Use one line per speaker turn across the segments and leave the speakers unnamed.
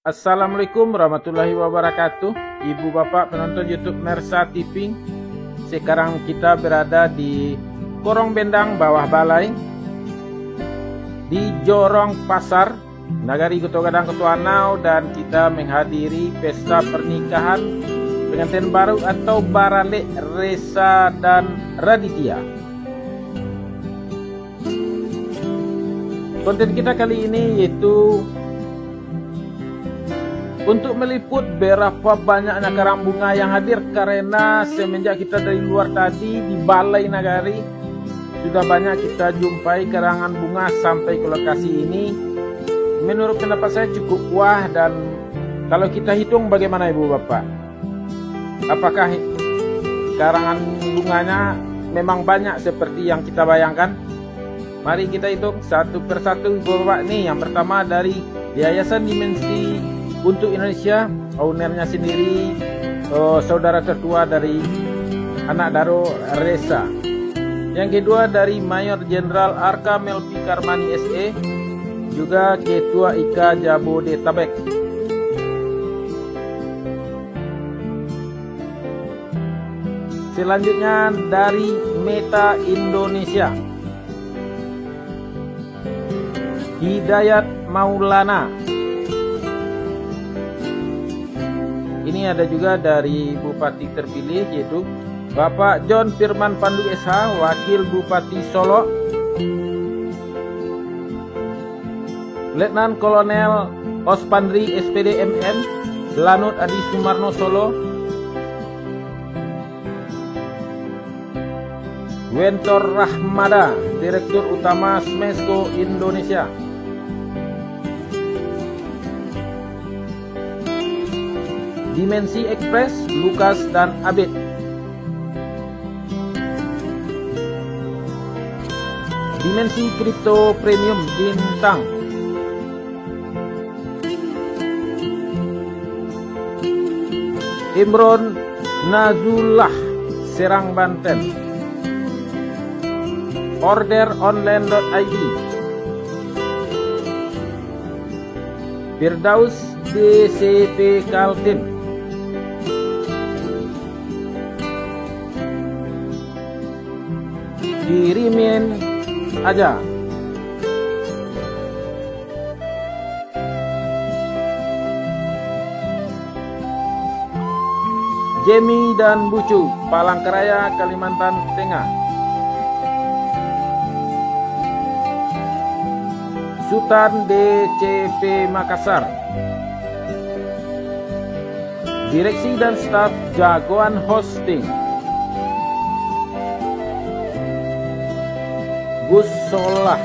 Assalamualaikum warahmatullahi wabarakatuh. Ibu bapak penonton YouTube Mersa TV. Sekarang kita berada di Korong Bendang Bawah Balai, di Jorong Pasar, Nagari Goto Gadang Ketuanau, dan kita menghadiri pesta pernikahan pengantin baru atau Barale Resa dan Raditya. Konten kita kali ini yaitu untuk meliput berapa banyaknya karang bunga yang hadir, karena semenjak kita dari luar tadi di Balai Nagari sudah banyak kita jumpai karangan bunga sampai ke lokasi ini. Menurut pendapat saya cukup wah, dan kalau kita hitung bagaimana Ibu Bapak, apakah karangan bunganya memang banyak seperti yang kita bayangkan? Mari kita hitung satu persatu Ibu Bapak. Nih, yang pertama dari Yayasan Dimensi untuk Indonesia, ownernya sendiri saudara tertua dari anak Daro Resa. Yang kedua dari Mayor Jenderal Arka Melpi Karmani SE, juga Ketua IKA Jabodetabek. Selanjutnya dari Meta Indonesia, Hidayat Maulana. Ini ada juga dari Bupati terpilih, yaitu Bapak John Firman Pandu SH, Wakil Bupati Solo. Letnan Kolonel Ospandri SPD MM, Lanut Adi Sumarno Solo. Wentor Rahmada, Direktur Utama Smesco Indonesia. Dimensi Express, Lukas dan Abid. Dimensi Kripto Premium, Bintang. Imron Nazullah, Serang Banten. Orderonline.id. Firdaus DCP Kaltim. Kirimin aja. Jemi dan Bucu, Palangkaraya, Kalimantan Tengah. Sultan DCP Makassar. Direksi dan staf Jagoan Hosting. Gus Solah.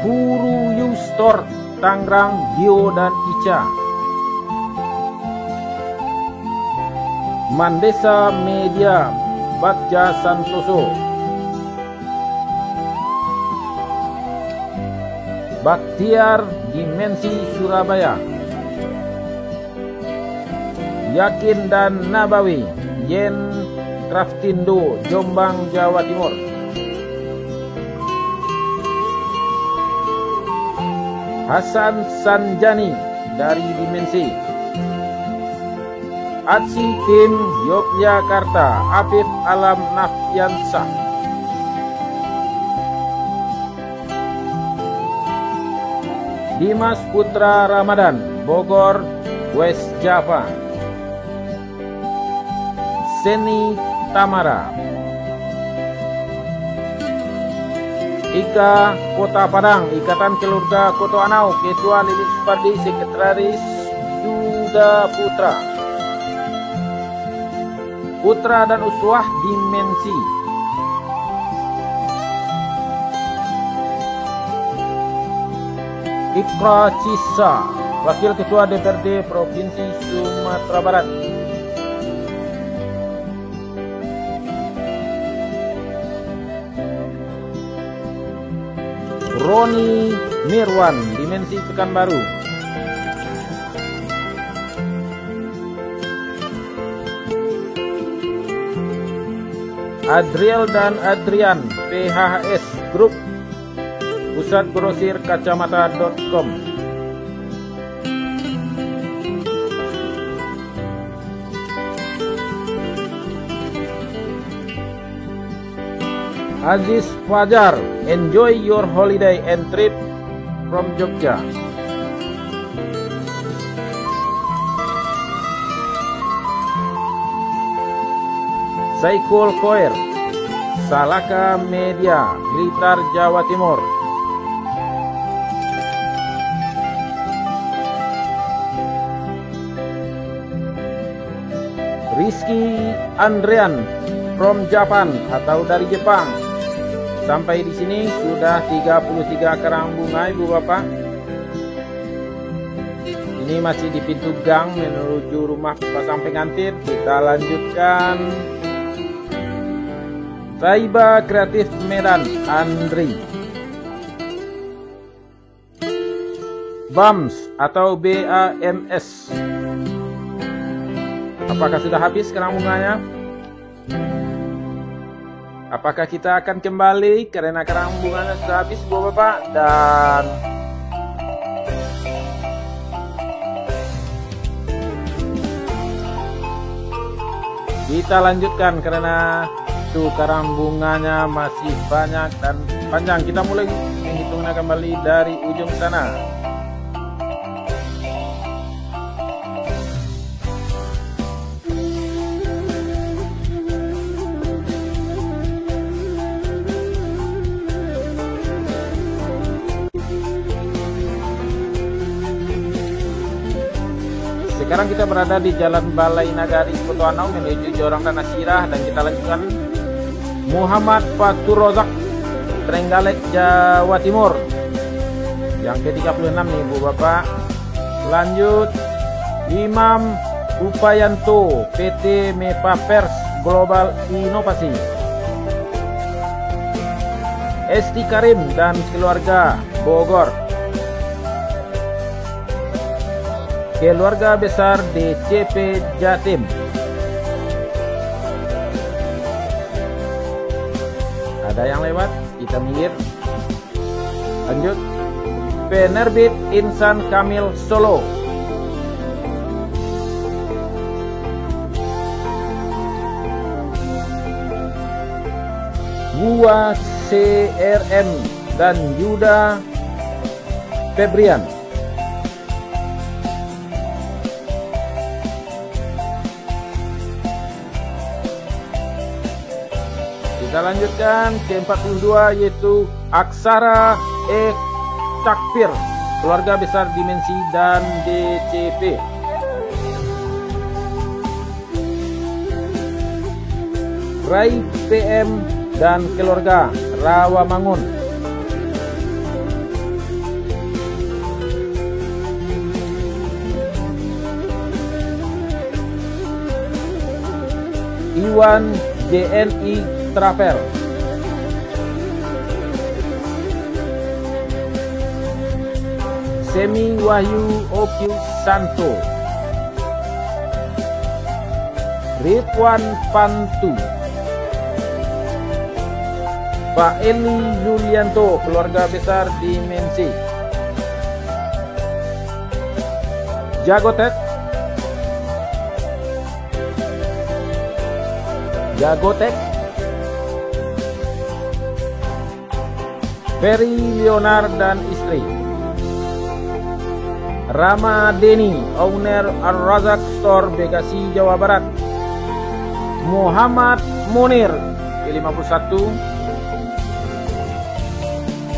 Furu Store, Tangerang, Gio dan Ica. Mandesa Media, Bagja Santoso. Baktiar Dimensi Surabaya. Yakin dan Nabawi, Yen Kraftindo, Jombang, Jawa Timur. Hasan Sanjani dari Dimensi. Atsi Tim Yogyakarta, Afif Alam Nafyansah. Dimas Putra Ramadan, Bogor, West Java. Seni Tamara. Ika Kota Padang, Ikatan Keluarga Koto Anau, Ketua Lilis Supardi, Sekretaris Yuda Putra. Putra dan Uswah Dimensi. Ikra Cisa, Wakil Ketua DPRD Provinsi Sumatera Barat. Roni Mirwan, Dimensi Pekanbaru. Adriel dan Adrian, PHS Group Pusat Grosir Kacamata.com. Aziz Fajar, enjoy your holiday and trip from Jogja. Saikul Koer, Salaka Media, Blitar, Jawa Timur. Rizky Andrian from Japan atau dari Jepang. Sampai di sini sudah 33 karang bunga Ibu Bapak. Ini masih di pintu gang menuju rumah pasang pengantin. Kita lanjutkan. Taiba Kreatif Medan, Andri. BAMS atau BAMS. Apakah sudah habis karang bunganya? Apakah kita akan kembali karena karang bunganya sudah habis Bapak? Dan kita lanjutkan karena tuh karang bunganya masih banyak dan panjang. Kita mulai menghitungnya kembali dari ujung sana. Sekarang kita berada di Jalan Balai Nagari Kota Anau menuju Jorong Tanah Sirah, dan kita lanjutkan. Muhammad Fatur Rozak, Trenggalek, Jawa Timur. Yang ke-36 nih Bu Bapak. Lanjut Imam Upayanto, PT Mepa Pers Global Inovasi. Esti Karim dan keluarga, Bogor. Keluarga besar DCP Jatim. Ada yang lewat, kita minggir. Lanjut. Penerbit Insan Kamil Solo. Gua CRM dan Yuda Febrian. Kita lanjutkan ke-42 yaitu Aksara Takfir, keluarga besar Dimensi dan DCP. Rai PM dan keluarga, Rawamangun. Iwan JNI Travel. Semi Wahyu Oki Santo. Ridwan Pantu. Pak Eli Yulianto, keluarga besar Dimensi. Jagotek. Ferry Leonard dan istri. Rama Deni, owner Al-Razak Store, Bekasi, Jawa Barat. Muhammad Munir, ke-51.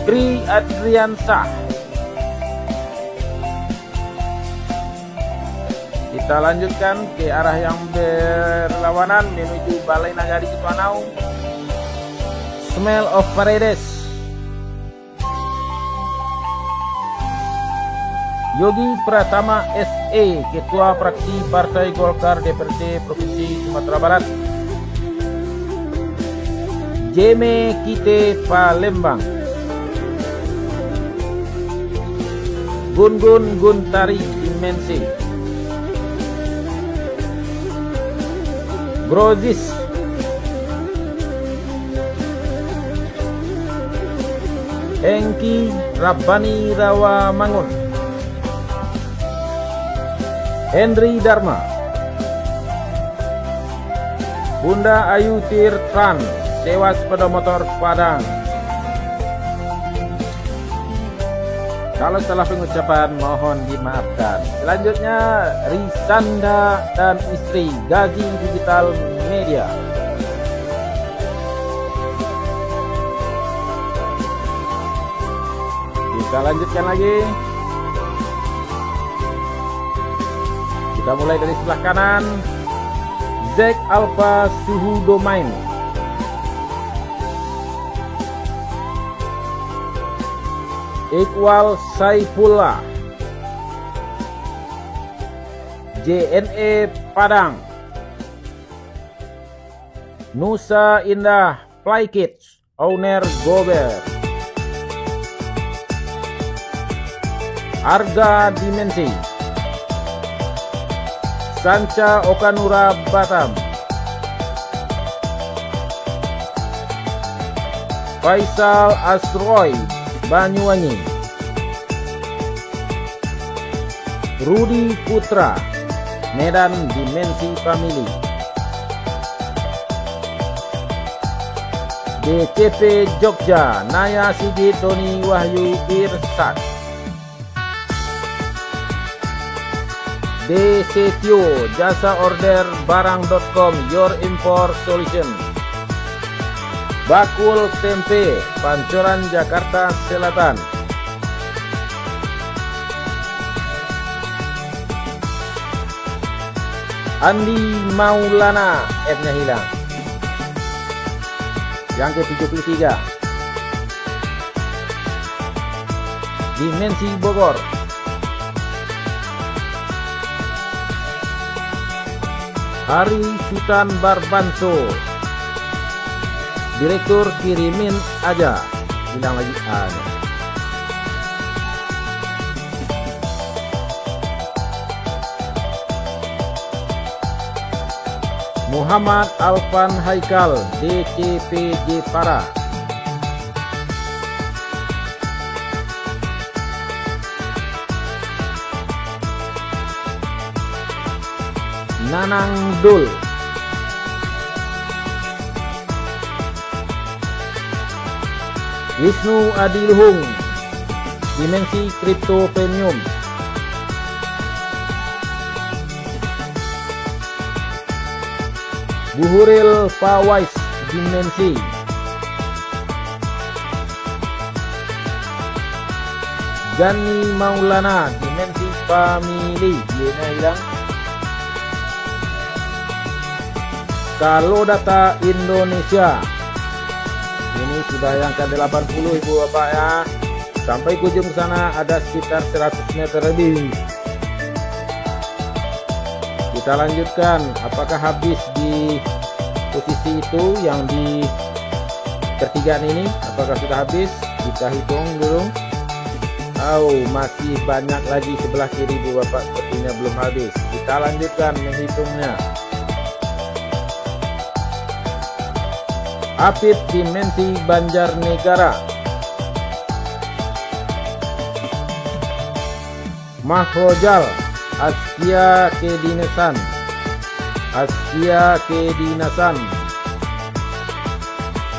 Pri Adriansah. Kita lanjutkan ke arah yang berlawanan menuju Balai Nagari Kituanau. Smell of Paredes. Yogi Pratama SE, Ketua Fraksi Partai Golkar DPRD Provinsi Sumatera Barat. Jeme Kite Palembang. Gun Guntari Dimensi. Grozis. Hengki Rabbani Rawamangun, Henry Dharma, Bunda Ayu Tirtran, sewa sepeda motor Padang. Kalau salah pengucapan mohon dimaafkan. Selanjutnya Risanda dan istri, Gaji Digital Media. Kita lanjutkan lagi. Kita mulai dari sebelah kanan. Zack Alpha Suhu Domain, Iqbal Saifullah, JNE Padang, Nusa Indah Playkits, Owner Gober, Arga Dimensi, Sanca Okanura Batam, Faisal Asroy Banyuwangi, Rudi Putra Medan Dimensi Family, DCP Jogja Naya Sigit Doni Wahyu Irsad, Desetio Jasa Order Barang.com, Your Import Solution, Bakul Tempe Pancoran Jakarta Selatan, Andi Maulana, F-nya hilang, yang ke-73, Dimensi Bogor, Hari Sultan Barbanso, Direktur Kirimin Aja, hilang lagi A-nya. Muhammad Alfan Haikal, DCP Jepara, Nanang Dul, Wisnu Adiluhung, Dimensi Kripto Premium, Buhuril Pawais, Dimensi, Gani Maulana, Dimensi Family, dia hilang. Kalau Data Indonesia, ini sudah yang ke-80 ibu bapak ya. Sampai ke ujung sana ada sekitar 100 meter lebih. Kita lanjutkan. Apakah habis di posisi itu yang di pertigaan ini? Apakah sudah habis? Kita hitung dulu. Masih banyak lagi sebelah kiri ibu bapak, sepertinya belum habis. Kita lanjutkan menghitungnya. Apit Dimensi Banjarnegara, Mahrojal Askia Kedinasan,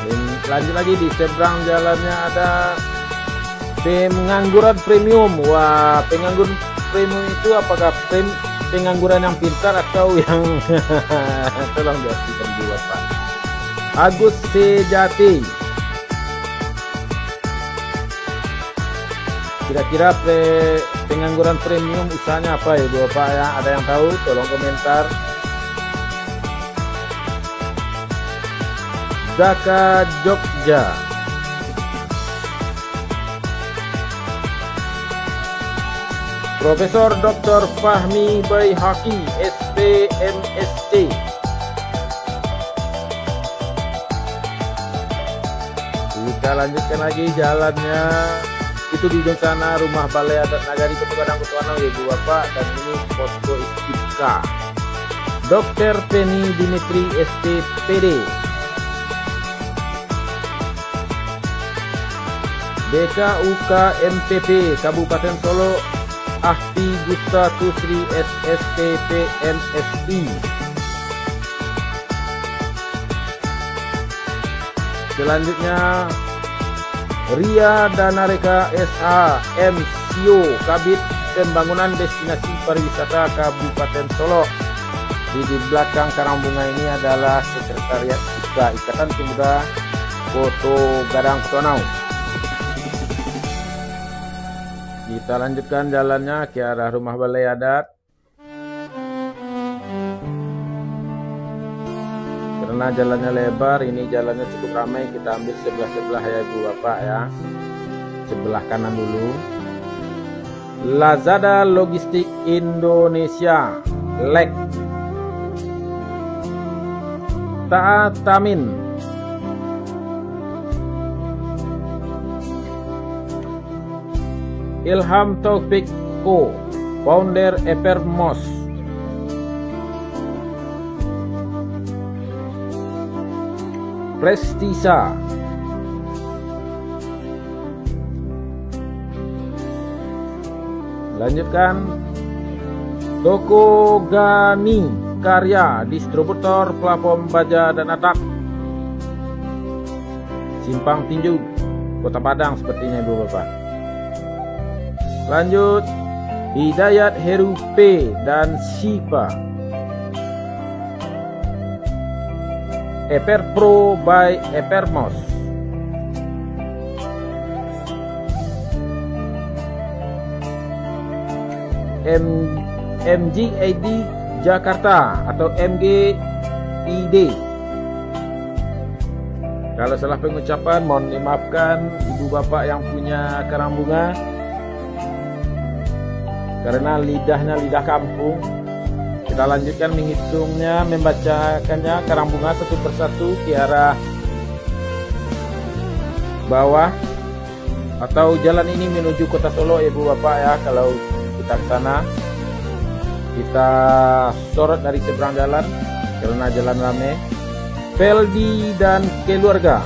Dan lanjut lagi di seberang jalannya ada pengangguran premium. Wah, pengangguran premium itu apakah pengangguran yang pintar atau yang tolong diartikan dulu Pak. Agus Sejati, kira-kira pengangguran premium usahanya apa ya Bapak ya? Ada yang tahu? Tolong komentar. Zaka Jogja, Profesor Dr. Fahmi Baihaqi, SPMSC, kita lanjutkan lagi jalannya. Itu di ujung sana rumah Balai Adat Nagari Ketukanang Kutuanau ya Bu Bapak, dan ini posko Istika. Dr. Penny Dimitri SPPD, BKUK MPP Kabupaten Solo Ahti Gusta Tusri SSPP MSI. Selanjutnya Ria Danareka SA MCO Kabit Pembangunan Destinasi Pariwisata Kabupaten Solo. Di belakang karang bunga ini adalah Sekretariat Ikatan Pemuda Kota Gadang Tonau. Kita lanjutkan jalannya ke arah rumah balai adat. Karena jalannya lebar, ini jalannya cukup ramai, kita ambil sebelah-sebelah ya Ibu Bapak ya. Sebelah kanan dulu. Lazada Logistik Indonesia LEG. Taatamin. Ilham Taufik Co, Founder Epermos. Prestisa. Lanjutkan. Toko Gani Karya, distributor platform baja dan atak. Simpang Tinju, Kota Padang sepertinya Ibu Bapak. Lanjut. Hidayat Heru P dan Sipa. Eper Pro by Epermos. MGID Jakarta atau MGID. Kalau salah pengucapan mohon dimaafkan Ibu Bapak yang punya karang bunga, karena lidahnya lidah kampung. Kita lanjutkan menghitungnya, membacakannya karang bunga satu persatu ke arah bawah atau jalan ini menuju Kota Solo ya Ibu Bapak ya. Kalau kita ke sana, kita sorot dari seberang jalan karena jalan rame. Peldi dan keluarga.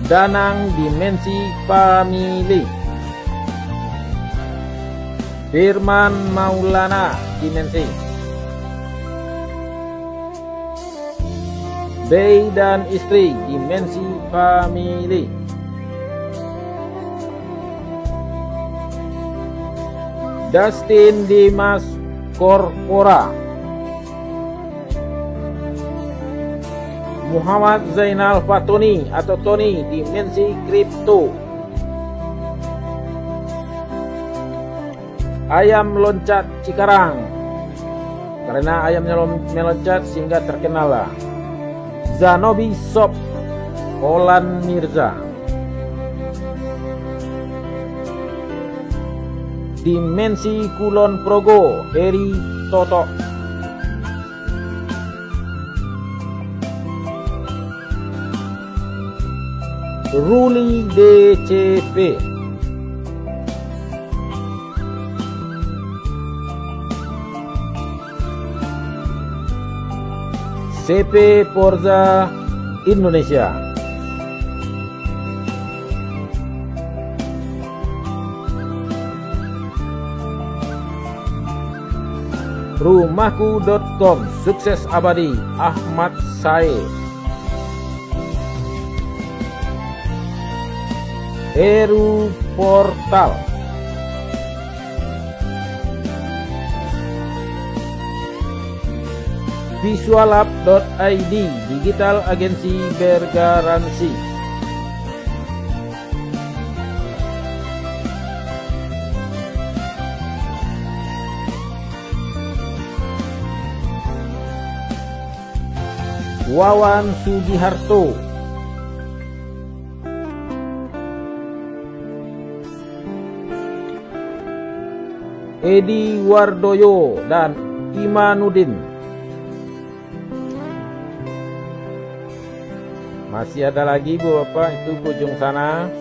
Danang Dimensi Family. Firman Maulana Dimensi. Bey dan istri Dimensi Family. Dustin Dimas Korpora. Muhammad Zainal Fatoni atau Tony Dimensi Kripto. Ayam loncat Cikarang, karena ayamnya meloncat sehingga terkenal lah. Zanobi Shop Olan Mirza. Dimensi Kulon Progo Heri Toto. Ruli DCP. CP Forza Indonesia. Rumahku.com Sukses Abadi Ahmad Said. Heru Portal. Visualab.id Digital Agensi Bergaransi. Wawan Sugiharto. Edi Wardoyo dan Imanuddin. Masih ada lagi Bu Bapak, itu ujung sana.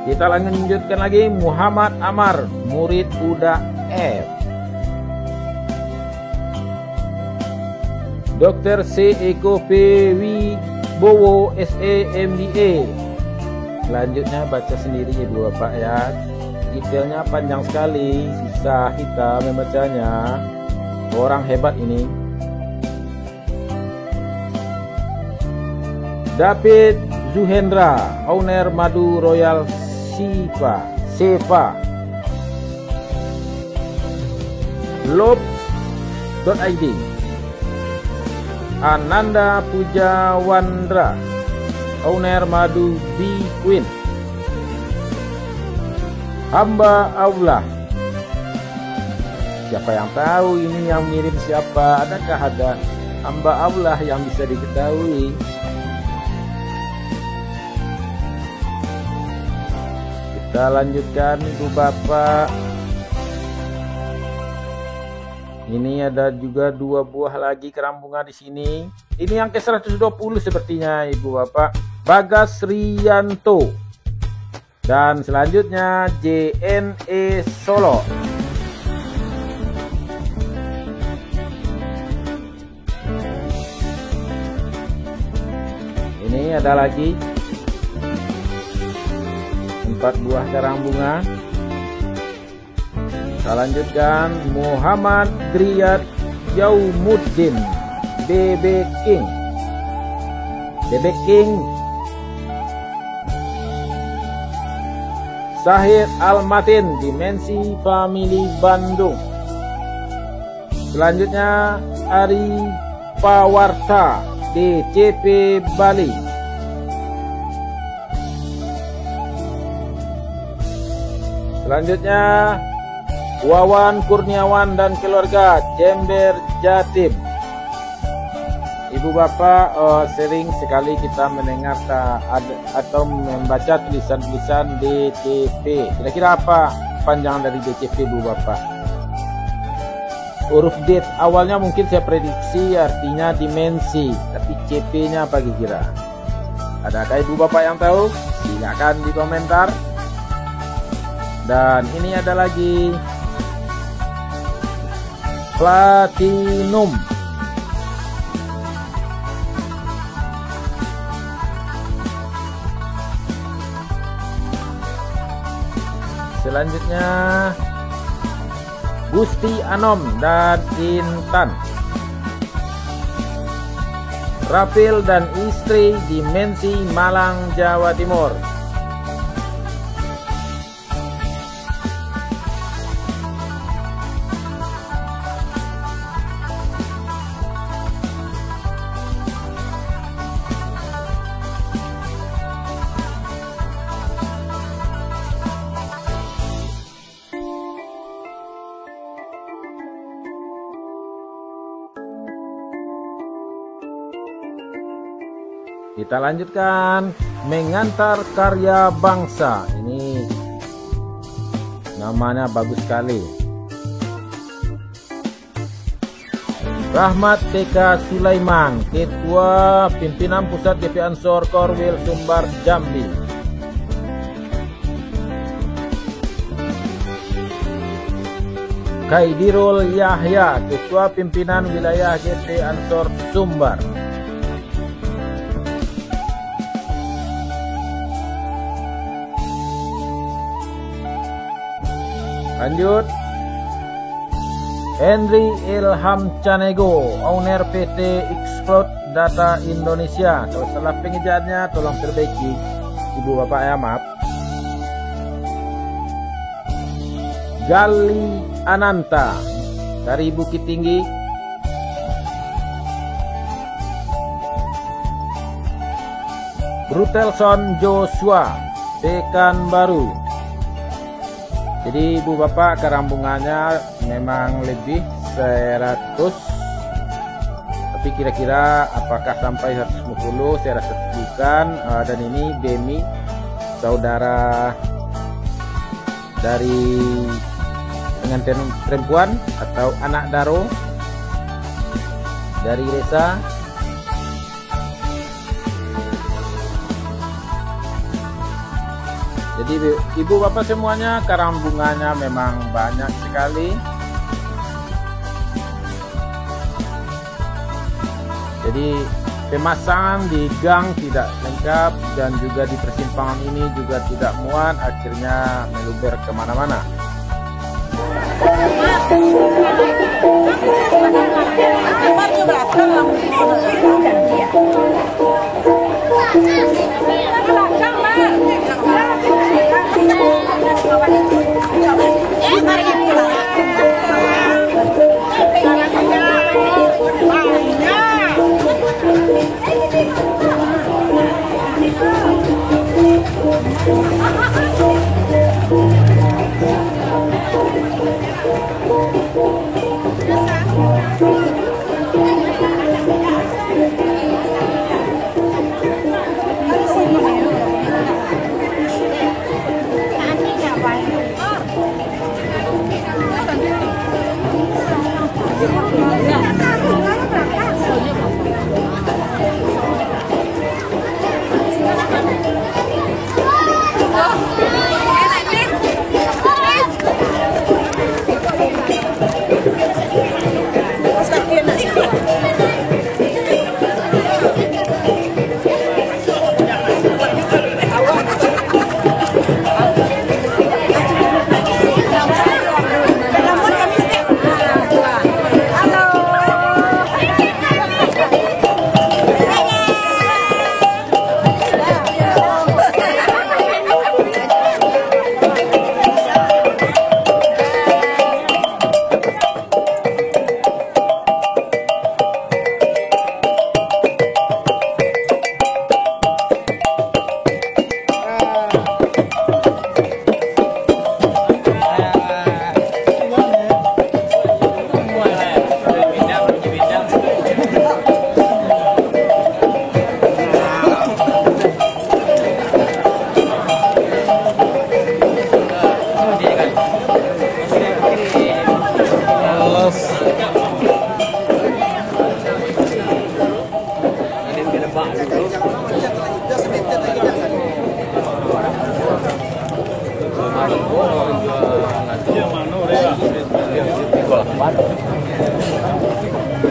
Kita lanjutkan lagi Muhammad Amar, murid Uda F. Dr. C. Eko P. Wibowo SE MBA. Selanjutnya baca sendiri Ibu Bapak ya. Detailnya panjang sekali, susah kita membacanya. Orang hebat ini. David Zuhendra, owner Madu Royal Seva. Love.id. Ananda Pujawandra, owner Madu B Queen. Hamba Allah. Siapa yang tahu ini yang mirip siapa? Adakah ada hamba Allah yang bisa diketahui? Kita lanjutkan Ibu Bapak. Ini ada juga 2 buah lagi kerang bunga di sini. Ini yang ke 120 sepertinya Ibu Bapak. Bagas Rianto. Dan selanjutnya JNE Solo. Ini ada lagi 4 buah karang bunga. Kita lanjutkan Muhammad Driyad Yaumuddin BB King. Sahir Almatin, Dimensi Family Bandung. Selanjutnya Ari Pawarta DCP Bali. Selanjutnya Wawan Kurniawan dan keluarga Jember Jatim. Ibu Bapak, sering sekali kita mendengar atau membaca tulisan-tulisan DCP. Kira-kira apa panjang dari DCP Ibu Bapak? Huruf D awalnya mungkin saya prediksi artinya dimensi, tapi CP-nya apa kira-kira? Adakah Ibu Bapak yang tahu? Silakan di komentar. Dan ini ada lagi Platinum. Selanjutnya Gusti Anom dan Intan. Rafil dan istri, Dimensi Malang, Jawa Timur. Kita lanjutkan Mengantar Karya Bangsa. Ini namanya bagus sekali. Rahmat TK Sulaiman, Ketua Pimpinan Pusat GP Ansor Korwil Sumbar Jambi. Kaidirul Yahya, Ketua Pimpinan Wilayah GP Ansor Sumbar. Lanjut, Henry Ilham Canego, owner PT Explode Data Indonesia. Kalau salah pengejaannya tolong perbaiki Ibu Bapak ya, maaf. Gali Ananta dari Bukit Tinggi. Brutelson Joshua, Pekanbaru. Jadi Ibu Bapak, karang bunganya memang lebih 100, tapi kira-kira apakah sampai 150 saya rasa bukan. Dan ini Demi, saudara dari pengantin perempuan atau anak Daro dari Resa. Jadi ibu bapak semuanya, karang bunganya memang banyak sekali. Jadi pemasangan di gang tidak lengkap dan juga di persimpangan ini juga tidak muat, akhirnya meluber kemana-mana.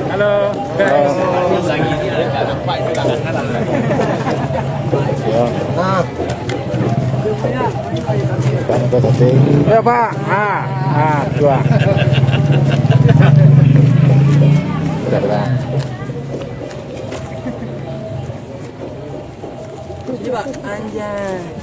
Halo. Ya Pak. Dua. Sudah.
Coba anjay.